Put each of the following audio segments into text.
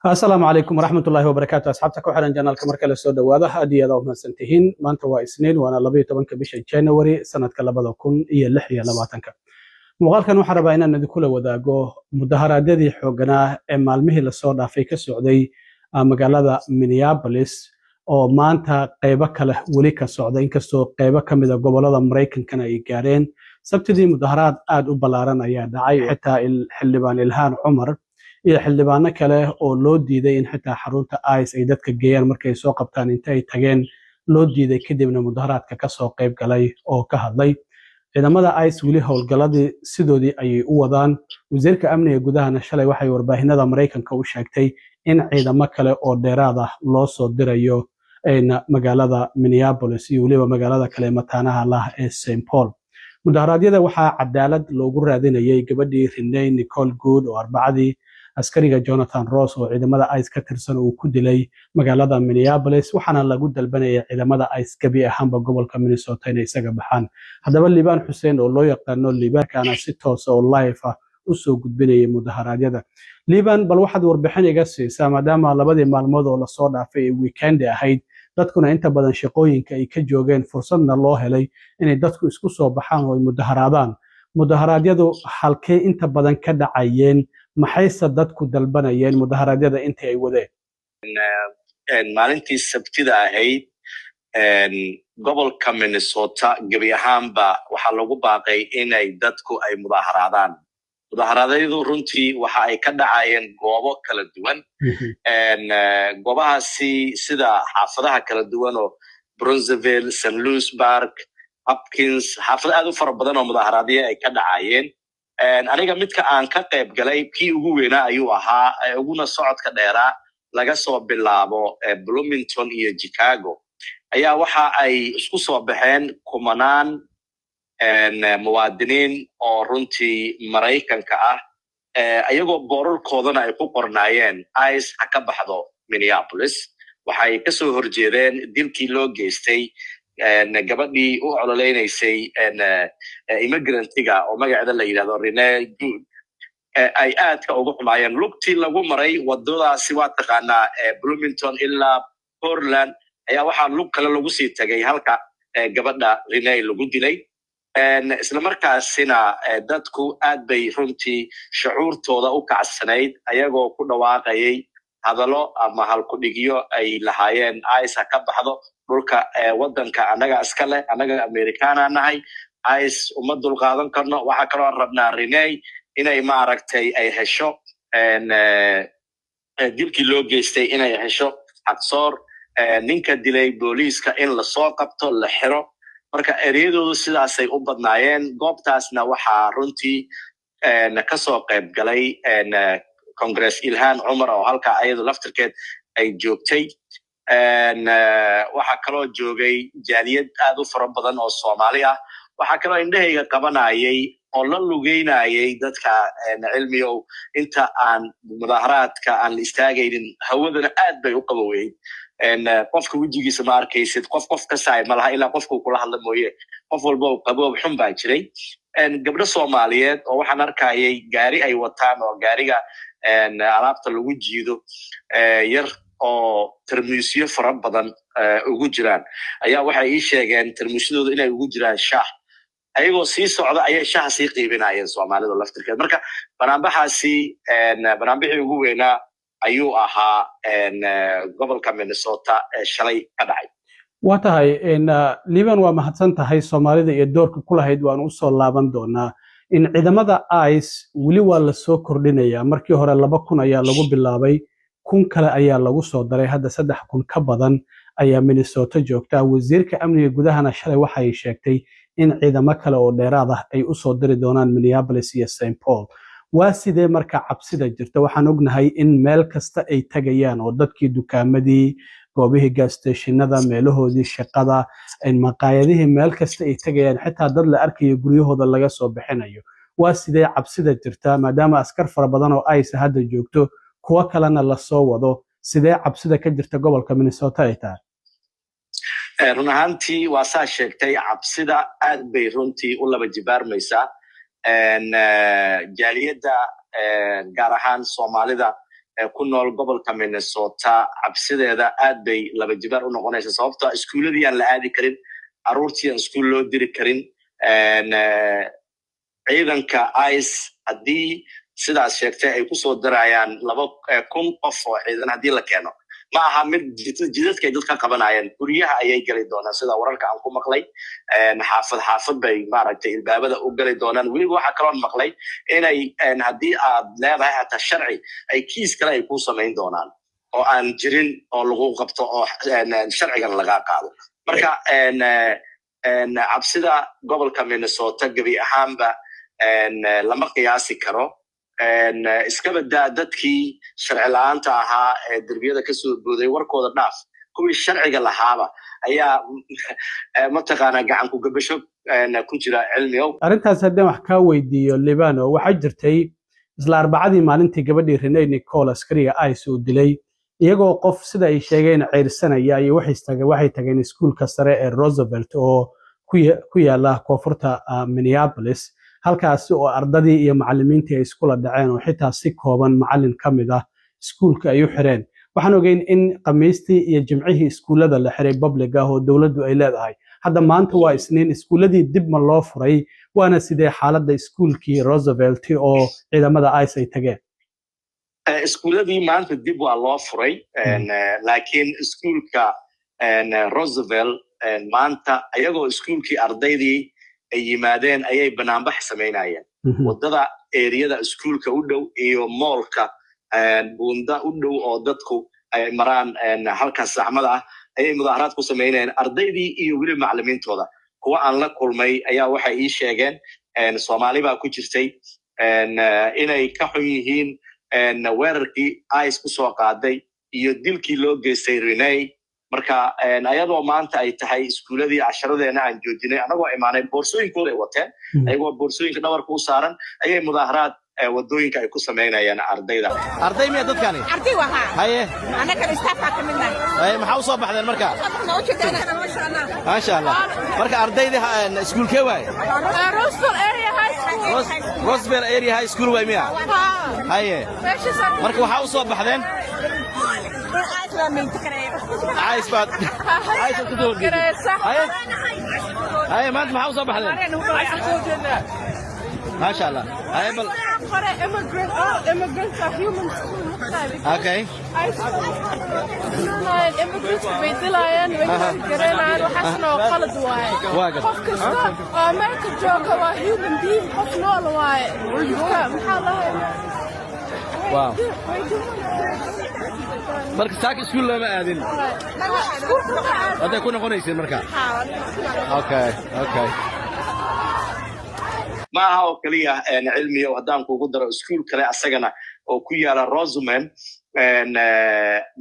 السلام عليكم ورحمة الله وبركاته أصحابتك وحنا جنال كمر كلا سود واضح هدي هذا وما سنتهين ما أنت واثنين وأنا لبي طبعا كبيش جانوري سنة كلا بدو كون إيه اللحية لباتنك مقال كانوا حربا إن ندخل وذاقو مظاهرات دي حقنا إما المهل الصودا في كالسعودي مقالة مينيابوليس oo maanta qaybo kale wali ka socda inkastoo qaybo kamid ah gobolada Mareykanka ay gaareen sabtidii mudaharaad aad u balaaran ayaa dhacay xitaa xildhibaan Ilhaan Cumar iyo xildhibaano kale oo loo diiday in xitaa xarunta ICE ay dadka geeyaan markay soo qabtaan inta ay tageen loo diiday kadibna mudaharaadka ka soo qayb galay oo ka hadlay ciidamada ICE wali howlgaladii sidoodii ayay u wadaan wasiirka amniga gudahana shalay waxay warbaahinada Mareykanka u sheegtay in ciidamo kale oo dheeraad ah loo soo dirayo magaalada Minneapolis iyo waliba magaalada kale mataanaha lah ee St Paul mudaharaadyada waxaa cadaalad loogu raadinayay gabadhii Renee Nicole Good oo arbacadii askariga Jonathan Ross oo ciidamada ICE ka tirsan uu ku dilay magaalada Minneapolis waxaana lagu dalbanayay ciidamada ICE gabi ahaanba gobolka Minnesota inay isaga baxaan hadaba Liban Hussein oo loo yaqaano Liban kana si toos oo live ah u soo gudbinayay mudaharaadyada Liban bal waxaad warbixin iga siisaa maadaama labadii maalmood oo la soo dhaafay weekend ahayd dadkuna inta badan shaqooyinka ay ka joogeen fursadna loo helay inay dadku isku soo baxaan oo mudaharaadaan mudaharaadyadu halkee inta badan ka dhacayeen maxayse dadku dalbanayeen mudaharaadyada intii ay wadeen maalintii sabtida ahayd gobolka Minnesota gabi ahaanba waxaa lagu baaqay inay dadku ay mudaharaadaan mudaharaadayadu runtii waxa ay ka dhacayeen goobo kala duwan goobahaasi sida xaafadaha kala duwan oo Bronzeville, St. Louis Park, Hopkins xaafado aad u fara badan oo mudaharaadyo ay ka dhacayeen aniga midka aan ka qayb galay kii ugu weynaa ayuu ahaa uguna socodka dheeraa laga soo bilaabo Bloomington iyo Chicago ayaa waxa ay isku soo baxeen kumanaan muwaadiniin oo runtii Mareykanka ah ayagoo boorarkoodana ay ku qornaayeen ICE ha ka baxdo Minneapolis waxay ka soo horjeedeen dilkii loo geystay gabadhii u ololeynaysay immigrant-iga oo magaceeda la yiraahdo Renee Good ay aad ka ugu xumaayeen lugtii lagu maray wadadaasi waa taqaanaa Bloomington ilaa Portland ayaa waxaa lug kale lagu sii tagay halka gabadha Renee lagu dilay isla markaasina dadku aad bay runtii shucuurtooda u kacsanayd ayagoo ku dhawaaqayay hadallo ama halku dhigyo ay lahaayeen ICE ka baxdo dhulka wadanka anaga iska leh anaga Amerikaana nahay ICE uma dul qaadan karno waxa kale oo rabnaa Renee inay maaragtay ay hesho dilkii loo geystay inay hesho xaqsoor ninka dilay booliiska in la soo qabto la xiro marka ereyadoodu sidaasay u badnaayeen goobtaasna waxaa runtii ka soo qayb galay Congress Ilhaan Cumar oo halka ayadu laftirkeed ay joogtay waxa kaloo joogay jaaliyad aad u fara badan oo Soomaali ah waxa kaloo indhahayga qabanayay oo la lugeynayay dadka cilmiyow inta aan mudaharaadka aan istaagaynin hawadana aad bay u qaboweyd qofka wajigiisa ma arkaysid qof ka saay malaha ilaa qofku kula hadla mooyee qof walba uu qaboob xun baa jiray gabdho Soomaaliyeed oo waxaan arkayay gaari ay wataan oo gaariga alaabta lagu jiido yar oo termiisyo fara badan ugu jiraan ayaa waxay ii sheegeen termiisyadooda inay ugu jiraan shaah ayagoo sii socda ayay shaah sii qiibinayeen Soomaalidu laftirkeed marka banaanbixii ugu weynaa ayuu ahaa gobolka Minnesota shalay ka dhacay waa tahay Liban waa mahadsan tahay Soomaalida iyo doorka ku lahayd waan u soo laaban doonaa in ciidamada ICE wali waa la soo kordhinaya markii hore 2,000 ayaa lagu bilaabay 1,000 kale ayaa lagu soo daray hadda 3,000 ka badan ayaa Minnesota joogta wasiirka amniga gudahana shalay waxay sheegtay in ciidamo kale oo dheeraad ah ay u soo diri doonaan Minneapolis iyo St Paul waa sidee marka cabsida jirta waxaan ognahay in meel kasta ay tagayaan oo dadkii dukaamadii goobihii gas stationada meelahoodii shaqada in maqaayadihii meel kasta ay tagayaan xitaa dad la arkayo guryahooda laga soo bixinayo waa sidee cabsida jirta maadaama askar fara badan oo ICE hadda joogto kuwa kalena la soo wado sidee cabsida ka jirta gobolka Minnesota ay tahay run ahaantii waa saa sheegtay cabsida aad bay runtii u laba jibaarmaysaa jaaliyadda gaar ahaan Soomaalida ku nool gobolka Minnesota cabsideeda aad bay laba jibaar u noqonaysaa sababtoo ah iskuuladii aan la aadi karin caruurtii aan iskuul loo diri karin ciidanka ICE haddii sidaas sheegtay ay ku soo darayaan 2,000 qof oo ciidan haddii la keeno ma aha mid jidadka ay dadka qabanayaan guryaha ayay gali doonaan sida wararka aan ku maqlay xaafad bay maaragtay ilbaabada u gali doonaan weliba waxaa kaloo maqlay inay haddii aad leedahay hataa sharci ay kiis kale ay ku samayn doonaan oo aan jirin oo lagu qabto oo sharcigan laga qaado marka cabsida gobolka Minnesota gabi ahaanba lama qiyaasi karo iska badaa dadkii sharci la'aanta ahaa ee derbiyada ka soo booday warkooda dhaaf kuwii sharciga lahaaba ayaa mataqaana gacan ku gabasho ku jira cilmiyow arrintaas haddii wax ka weydiiyo Libano waxa jirtay isla arbacadii maalintii gabadhii Renee Nicole askariga ICE uu dilay iyagoo qof sida ay sheegeen ceyrsanaya iyo waxay tageen iskuulka sare ee Roosevelt oo ku yaala koonfurta Minneapolis halkaas oo ardadii iyo macallimiintii ay iskula dhaceen oo xitaa si kooban macallin kamid ah iskuulka ay u xireen waxaan ogeyn in qamiistii iyo jimcihii iskuulada la xiray public ah oo dawladdu ay leedahay hadda maanta waa isniin iskuuladii dib ma loo furay waana sidee xaaladda iskuulkii Roosevelt oo ciidamada ICE ay tageen iskuuladii maanta dib waa loo furay laakiin iskuulka Roosevelt maanta ayagoo iskuulkii ardaydii ay yimaadeen ayay banaanbax samaynayeen wadada eriyada iskuulka u dhow iyo moolka buunda u dhow oo dadku ay maraan halkaas saxmada ah ayay mudaaharaad ku samaynayeen ardaydii iyo weli macallimiintooda kuwa aan la kulmay ayaa waxay ii sheegeen Soomaali baa ku jirtay inay ka xun yihiin weerarkii ICE ku soo qaaday iyo dilkii loo geystay Renee marka ayadoo maanta ay tahay iskuuladii casharadeena aan joojinay anagoo imaanay boorsooyinkooda ay wateen ayagoo boorsooyinka dhabarka u saaran ayay mudaaharaad wadooyinka ay ku sameynayaan ardayda arday miya dadkani arday waxa haye anaga istaafka kamidna haye maxaa u soo baxdeen marka ma sha Allah marka ardayda iskuulkee waay Roosevelt area high school waay miya haye marka waxa u soo baxdeen عايز بعد عايز تدور هاي ما انت ما حوصل بحدين ما شاء الله هاي بل immigrants are human اوكي immigrants بيدلاين ويقرينان وحسنا وقلد واي قف كستا امريكا جوكا waa human being qof nool waaye maxaa lahayn واو marka saak iskuul lama aadin hadda ku noqonaysid marka okay ma aha oo kaliya cilmiyo haddaan kugu daro iskuul kale asagana oo ku yaala Roosevelt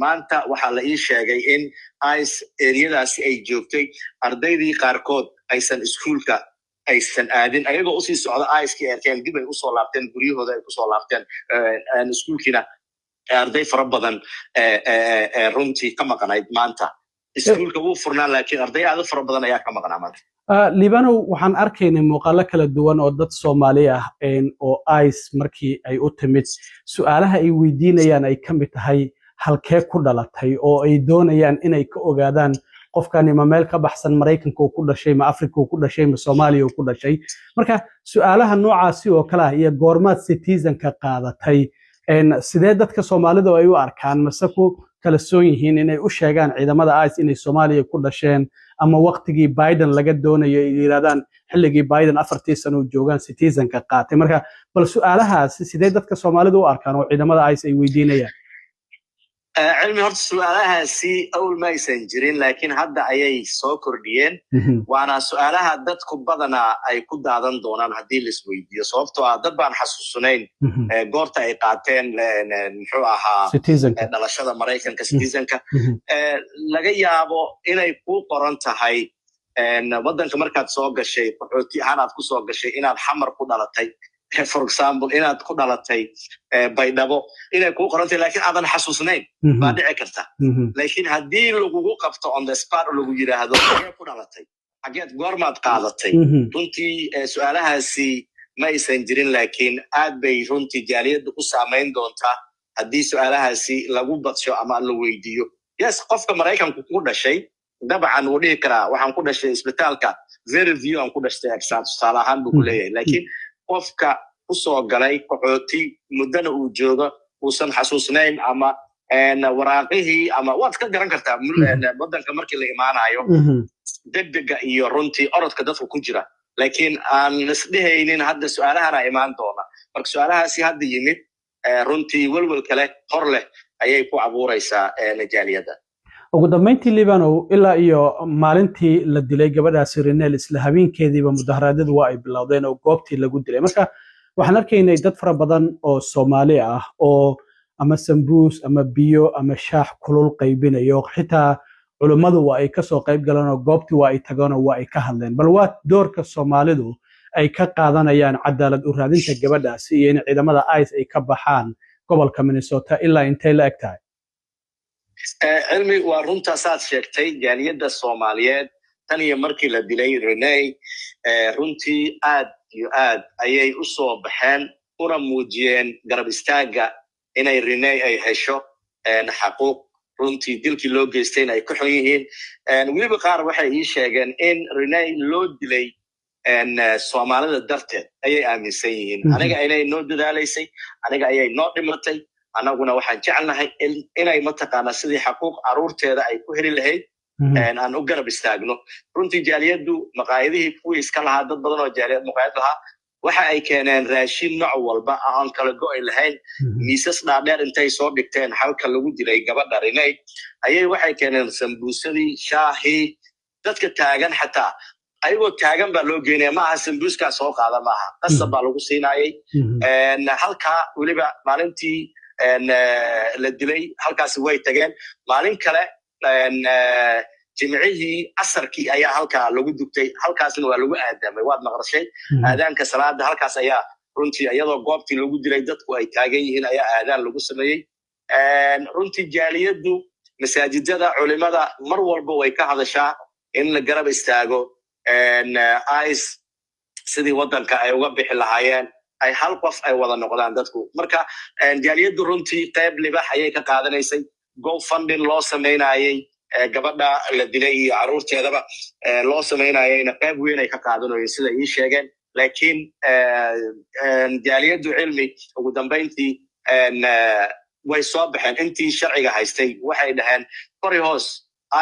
maanta waxaa la ii sheegay in ICE eriyadaasi ay joogtay ardaydii qaarkood aysan iskuulka aysan aadin ayagoo usii socda ICE-kii arkeen dib ay usoo laabteen guryahooda ay kusoo laabteen iskuulkiina arday fara badan runtii ka maqnayd maanta iskuulka wuu furnaa laakiin arday aad u fara badan ayaa ka maqnaa maanta Libano waxaan arkaynay muuqaalo kala duwan oo dad Soomaali ah oo ICE markii ay u timid su'aalaha ay weydiinayaan ay kamid tahay halkee ku dhalatay oo ay doonayaan inay ka ogaadaan qofkani ma meel ka baxsan Mareykanka ku dhashay ma Afrika ku dhashay ma Soomaaliya ku dhashay marka su'aalaha noocaasi oo kala iyo goormaad citizen ka qaadatay sidee dadka Soomaalida ay u arkaan mase ku kala soon yihiin inay u sheegaan ciidamada ICE inay Soomaaliya ku dhasheen ama waqtigii Biden laga doonayo ay yiraahdaan xilligii Biden 4 sano joogan citizen ka qaatay marka bal su'aalahaas sidee dadka Soomaalida u arkaan oo ciidamada ICE ay weydiinayaan cilmi horta su'aalahaasi awal ma aysan jirin laakiin hadda ayay soo kordhiyeen waana su'aalaha dadku badanaa ay ku daadan doonaan haddii la isweydiiyo sababtoo ah dad baan xasuusanayn goorta ay qaateen muxuu ahaa dhalashada Mareykanka citizenka laga yaabo inay ku qoran tahay waddanka markaad soo gashay qaxooti ahaan aad ku soo gashay inaad xamar ku dhalatay for example inaad ku dhalatay baydhabo inay ku qorantay laakiin aadan xasuusnayn baa dhici karta laakiin haddii lagugu qabto on the spot lagu yiraahdo xagee ku dhalatay xageed goormaad qaadatay runtii su'aalahaasi ma aysan jirin laakiin aad bay runtii jaaliyadda u saameyn doontaa haddii su-aalahaasi lagu badsho ama la weydiiyo yes qofka maraykanku ku dhashay dabcan wuu dhihi karaa waxaan ku dhashay isbitaalka very view aan ku dhashtay exam tusaale ahaan buu ku leeyahay laakiin qofka u soo galay qaxooti muddana uu joogo uusan xasuusnayn ama waraaqihii ama waad ka garan kartaa waddanka markii la imaanayo degdega iyo runtii orodka dadka ku jira laakiin aan isdhehaynin hadda su-aalahana imaan doona marka su-aalahaasi hadda yimid runtii welwel kale hor leh ayay ku abuuraysaa jaaliyadda ugu dambeyntii Liibanow ilaa iyo maalintii la dilay gabadhaasi Renel isla habeenkeediiba mudaharaadyadu waa ay bilowdeen oo goobtii lagu dilay marka waxaan arkaynay dad fara badan oo Soomaali ah oo ama sambuus ama biyo ama shaax kulul qaybinayo xitaa culimadu waa ay ka soo qayb galeen oo goobtii waa ay tageen oo waa ay ka hadleen bal waa doorka Soomaalidu ay ka qaadanayaan cadaalad u raadinta gabadhaasi iyo in ciidamada ICE ay ka baxaan gobolka Minnesota ilaa intay la egtahay cilmi waa runta saad sheegtay jaaliyadda Soomaaliyeed tan iyo markii la dilay Renee runtii aad iyo aad ayay u soo baxeen una muujiyeen garab istaaga inay Renee ay hesho xaquuq runtii dilkii loo geystay ay ku xun yihiin weliba qaar waxay ii sheegeen in Renee loo dilay Soomaalida darteed ayay aaminsan yihiin aniga inay noo dadaalaysay aniga ayay noo dhimatay anaguna waxaan jecelnahay inay mataqaanaa sidii xaquuq caruurteeda ay ku heli lahayd aan u garab istaagno runtii jaaliyaddu maqaayadihii kuwii iska lahaa dad badan oo jaaliyad maqaayad lahaa waxa ay keeneen raashin nooc walba aan kala go'ay lahayn miisas dhaadheer intay soo dhigteen halka lagu dilay gabadha Renee ayay waxay keeneen sambuusadii shaahii dadka taagan xataa ayagoo taagan baa loo geynaya maaha sambuuska soo qaada maaha qasab baa lagu siinayay halka weliba maalintii la dilay halkaasi way tageen maalin kale jimcihii asarkii ayaa halkaa lagu dugtay halkaasna waa lagu aadaamay waad maqrashay aadaanka salaada halkaas ayaa runtii iyadoo goobtii lagu dilay dadku ay taagan yihiin ayaa aadaan lagu sameeyey runtii jaaliyaddu masaajidada culimada mar walba way ka hadashaa in la garab istaago ICE sidii waddanka ay uga bixi lahaayeen ay hal qof ay wada noqdaan dadku marka jaaliyaddu runtii qayb libax ayay ka qaadanaysay GoFunding loo sameynayay gabadha la dilay iyo caruurteedaba loo sameynayayna qayb weyn ay ka qaadanayeen sida ii sheegeen laakiin jaaliyaddu cilmi ugu dambeyntii way soo baxeen intii sharciga haystay waxay dhaheen kori hoos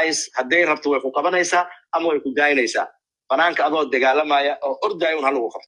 ICE hadday rabto way ku qabanaysaa ama way ku daayinaysaa banaanka adoo dagaalamaya oo ordaayo un halagu qabto